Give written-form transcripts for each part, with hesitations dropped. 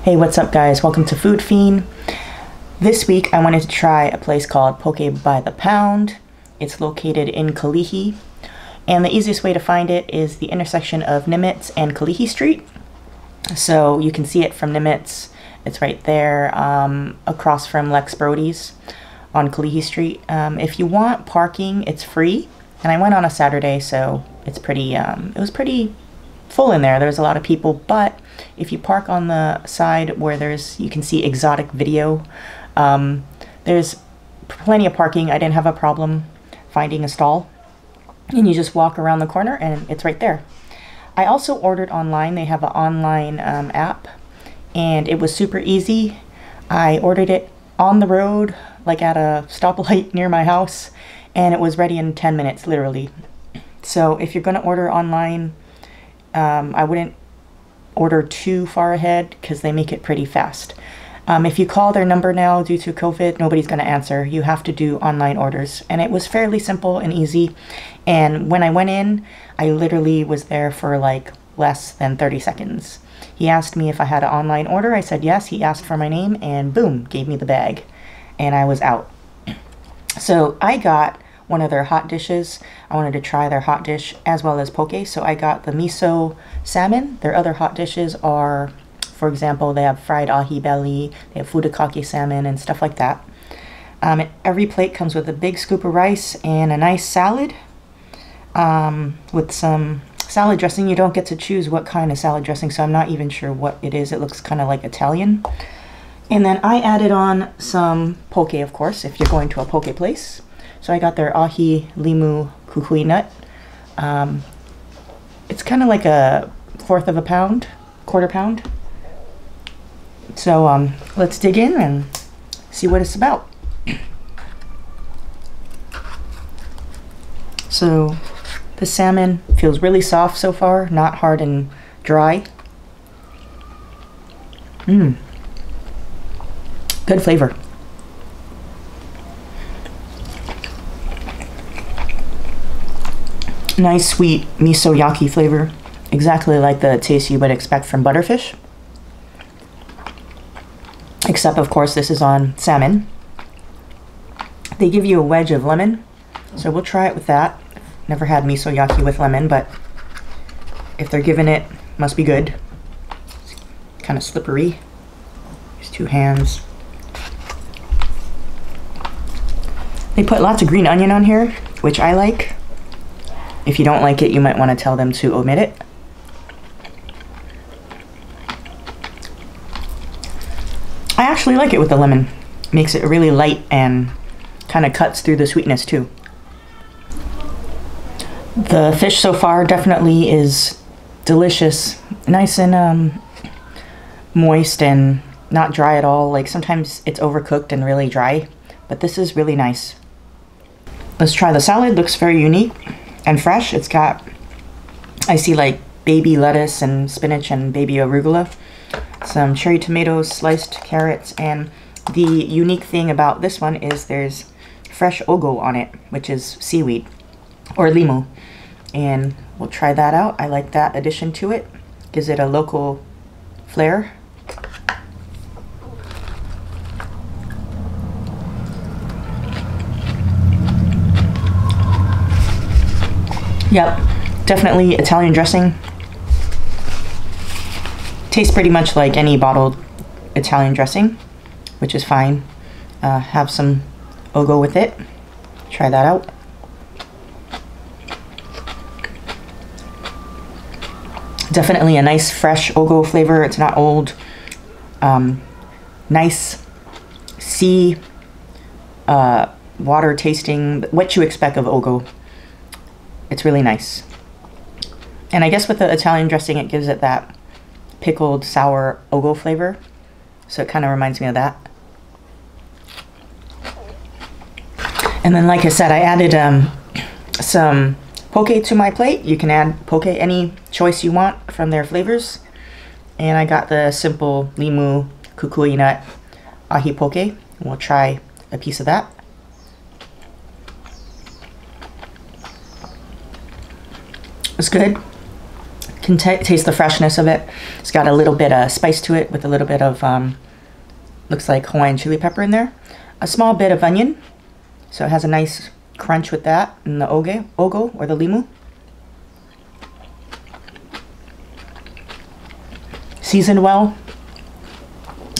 Hey, what's up guys? Welcome to Food Fiend. This week I wanted to try a place called Poke by the Pound. It's located in Kalihi, and the easiest way to find it is the intersection of Nimitz and Kalihi Street. So you can see it from Nimitz. It's right there across from Lex Brody's on Kalihi Street. If you want parking, it's free, and I went on a Saturday, so it's pretty it was pretty full in there. There's a lot of people, but if you park on the side where you can see exotic video, there's plenty of parking. I didn't have a problem finding a stall, and you just walk around the corner and it's right there. I also ordered online. They have an online app, and it was super easy. I ordered it on the road, like at a stoplight near my house, and it was ready in 10 minutes, literally. So if you're gonna order online, I wouldn't order too far ahead because they make it pretty fast. If you call their number now due to COVID, nobody's going to answer. You have to do online orders, and it was fairly simple and easy. And when I went in, I literally was there for like less than 30 seconds. He asked me if I had an online order. I said yes. He asked for my name, and boom, gave me the bag, and I was out. So I got one of their hot dishes. I wanted to try their hot dish as well as poke, so I got the Miso Salmon. Their other hot dishes are, for example, they have fried ahi belly, they have furikake salmon and stuff like that. Every plate comes with a big scoop of rice and a nice salad with some salad dressing. You don't get to choose what kind of salad dressing, so I'm not even sure what it is. It looks kind of like Italian. And then I added on some poke, of course, if you're going to a poke place. So I got their ahi limu kukui nut. It's kind of like a quarter pound. So let's dig in and see what it's about. So the salmon feels really soft so far, not hard and dry. Good flavor. Nice sweet miso yaki flavor, exactly like the taste you would expect from butterfish. Except of course this is on salmon. They give you a wedge of lemon, so we'll try it with that. Never had miso yaki with lemon, but if they're giving it, must be good. It's kind of slippery. There's two hands. They put lots of green onion on here, which I like. If you don't like it, you might want to tell them to omit it. I actually like it with the lemon. Makes it really light and kind of cuts through the sweetness too. The fish so far definitely is delicious. Nice and moist and not dry at all. Like sometimes it's overcooked and really dry, but this is really nice. Let's try the salad. Looks very unique and fresh. It's got, I see like baby lettuce and spinach and baby arugula, some cherry tomatoes, sliced carrots, and the unique thing about this one is there's fresh ogo on it, which is seaweed or limu, and we'll try that out. I like that addition to it. Gives it a local flair. Yep, definitely Italian dressing. Tastes pretty much like any bottled Italian dressing, which is fine. Have some ogo with it. Try that out. Definitely a nice fresh ogo flavor. It's not old. Nice sea water tasting, what you expect of ogo. It's really nice. And I guess with the Italian dressing, it gives it that pickled sour ogo flavor. So it kind of reminds me of that. And then like I said, I added some poke to my plate. You can add poke any choice you want from their flavors. And I got the simple limu kukui nut ahi poke. We'll try a piece of that. It's good. Can taste the freshness of it. It's got a little bit of spice to it with a little bit of, looks like Hawaiian chili pepper in there. A small bit of onion. So it has a nice crunch with that, and the ogo or the limu. Seasoned well.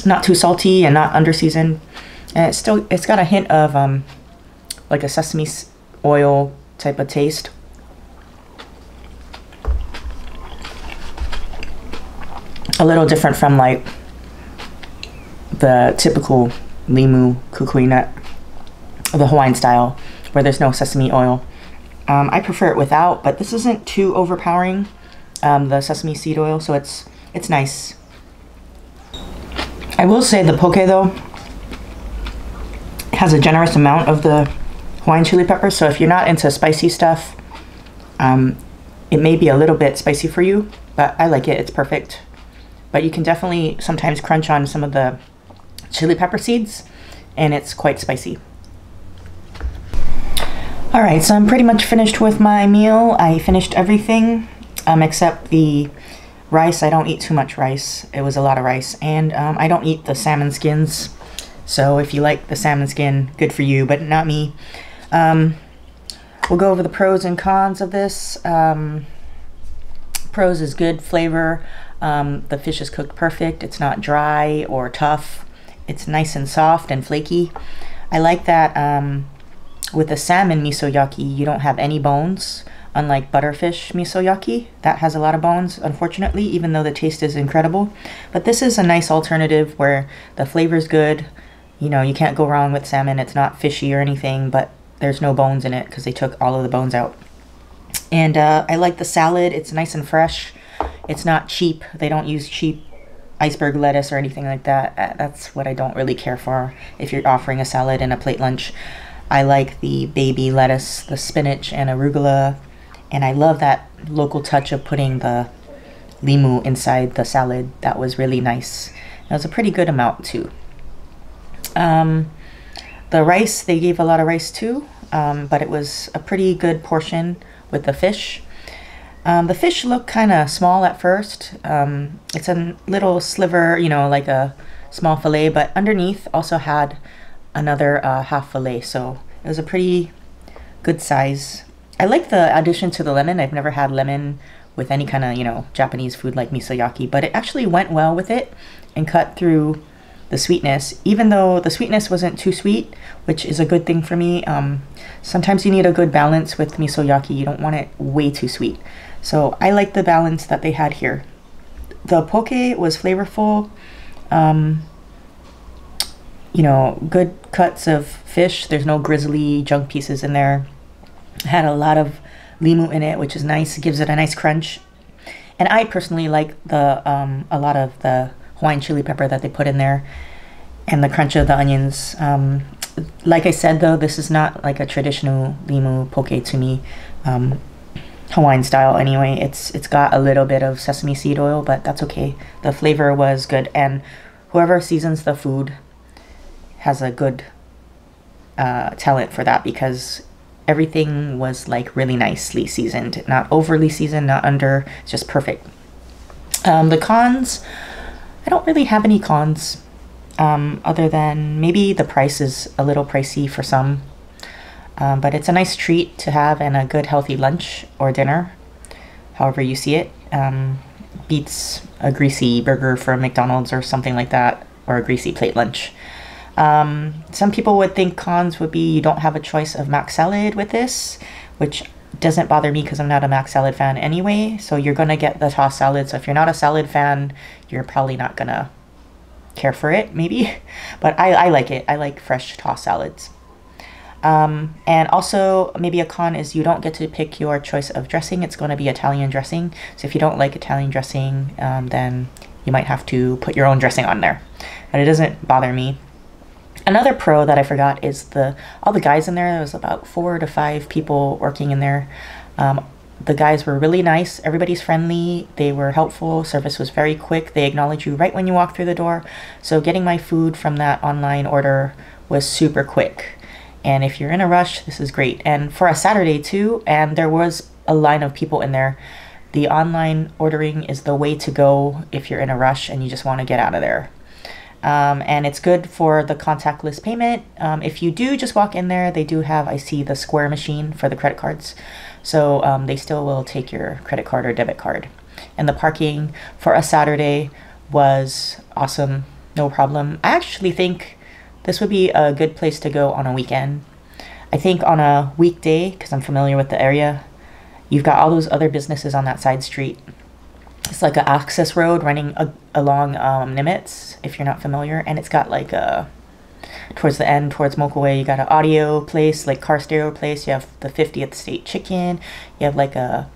Not too salty and not under seasoned. And it's got a hint of like a sesame oil type of taste. A little different from like the typical limu kukui nut, the Hawaiian style, where there's no sesame oil. I prefer it without, but this isn't too overpowering, the sesame seed oil, so it's nice. I will say the poke though has a generous amount of the Hawaiian chili pepper, so if you're not into spicy stuff, it may be a little bit spicy for you, but I like it, it's perfect. But you can definitely sometimes crunch on some of the chili pepper seeds, and it's quite spicy. All right, so I'm pretty much finished with my meal. I finished everything except the rice. I don't eat too much rice. It was a lot of rice. And I don't eat the salmon skins. So if you like the salmon skin, good for you, but not me. We'll go over the pros and cons of this. Pros is good flavor. The fish is cooked perfect. It's not dry or tough. It's nice and soft and flaky. I like that with the salmon miso-yaki, you don't have any bones, unlike butterfish miso-yaki. That has a lot of bones, unfortunately, even though the taste is incredible. But this is a nice alternative where the flavor is good. You know, you can't go wrong with salmon. It's not fishy or anything, but there's no bones in it because they took all of the bones out. And I like the salad. It's nice and fresh. It's not cheap. They don't use cheap iceberg lettuce or anything like that. That's what I don't really care for if you're offering a salad and a plate lunch. I like the baby lettuce, the spinach and arugula, and I love that local touch of putting the limu inside the salad. That was really nice. It was a pretty good amount too. The rice, they gave a lot of rice too, but it was a pretty good portion with the fish. The fish looked kind of small at first. It's a little sliver, you know, like a small fillet, but underneath also had another half fillet, so it was a pretty good size. I like the addition to the lemon. I've never had lemon with any kind of, you know, Japanese food like miso-yaki, but it actually went well with it and cut through the sweetness, even though the sweetness wasn't too sweet, which is a good thing for me. Sometimes you need a good balance with miso-yaki. You don't want it way too sweet. So I like the balance that they had here. The poke was flavorful. You know, good cuts of fish. There's no grizzly junk pieces in there. It had a lot of limu in it, which is nice. It gives it a nice crunch. And I personally like the a lot of the Hawaiian chili pepper that they put in there and the crunch of the onions. Like I said though, this is not like a traditional limu poke to me. Hawaiian style anyway. It's got a little bit of sesame seed oil, but that's okay. The flavor was good, and whoever seasons the food has a good talent for that, because everything was like really nicely seasoned, not overly seasoned, not under, just perfect. The cons, I don't really have any cons, other than maybe the price is a little pricey for some, but it's a nice treat to have and a good healthy lunch or dinner, however you see it. Beats a greasy burger from McDonald's or something like that, or a greasy plate lunch. Some people would think cons would be you don't have a choice of mac salad with this, which doesn't bother me because I'm not a mac salad fan anyway. So you're gonna get the tossed salad. So if you're not a salad fan, you're probably not gonna care for it, maybe. But I like it. I like fresh tossed salads. And also maybe a con is you don't get to pick your choice of dressing. It's going to be Italian dressing. So if you don't like Italian dressing, then you might have to put your own dressing on there. But it doesn't bother me. Another pro that I forgot is all the guys in there. There was about 4 to 5 people working in there. The guys were really nice. Everybody's friendly. They were helpful. Service was very quick. They acknowledge you right when you walk through the door. So getting my food from that online order was super quick. And if you're in a rush, this is great. And for a Saturday too, and there was a line of people in there. the online ordering is the way to go if you're in a rush and you just want to get out of there. And it's good for the contactless payment. If you do just walk in there, they do have, I see, the Square machine for the credit cards. So they still will take your credit card or debit card. And the parking for a Saturday was awesome, no problem. I actually think this would be a good place to go on a weekend. I think on a weekday, because I'm familiar with the area, you've got all those other businesses on that side street. It's like an access road running along Nimitz, if you're not familiar. And it's got like towards the end, towards Mokaway, you got an audio place, like car stereo place. You have the 50th State Chicken. You have like a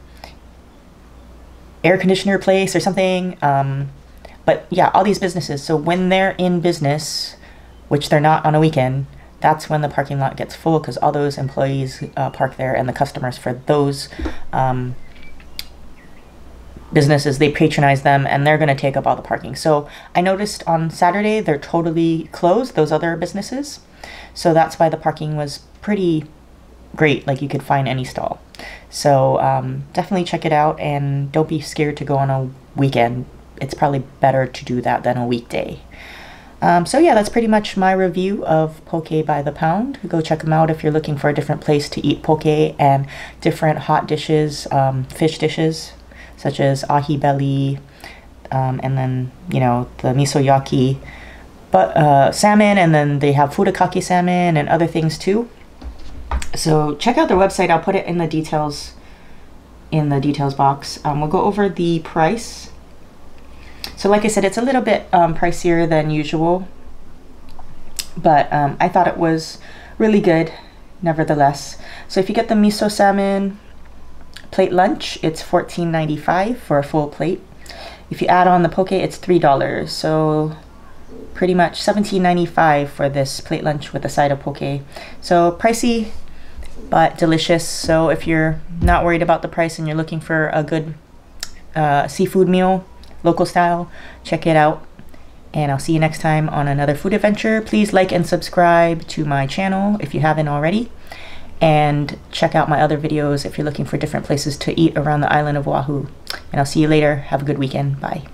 air conditioner place or something. But yeah, all these businesses. So when they're in business, which they're not on a weekend, that's when the parking lot gets full, because all those employees park there, and the customers for those businesses, they patronize them, and they're going to take up all the parking. So I noticed on Saturday they're totally closed, those other businesses. So that's why the parking was pretty great, like you could find any stall. So definitely check it out, and don't be scared to go on a weekend. It's probably better to do that than a weekday. So yeah, that's pretty much my review of Poke by the Pound. Go check them out if you're looking for a different place to eat poke and different hot dishes, fish dishes, such as ahi belly, and then, you know, the miso yaki, but salmon, and then they have furikake salmon and other things too. So check out their website. I'll put it in the details box. We'll go over the price. So like I said, it's a little bit pricier than usual, but I thought it was really good nevertheless. So if you get the miso salmon plate lunch, it's $14.95 for a full plate. If you add on the poke, it's $3. So pretty much $17.95 for this plate lunch with a side of poke. So pricey, but delicious. So if you're not worried about the price and you're looking for a good seafood meal, local style, check it out. And I'll see you next time on another food adventure. Please like and subscribe to my channel if you haven't already. And check out my other videos if you're looking for different places to eat around the island of Oahu. And I'll see you later. Have a good weekend. Bye.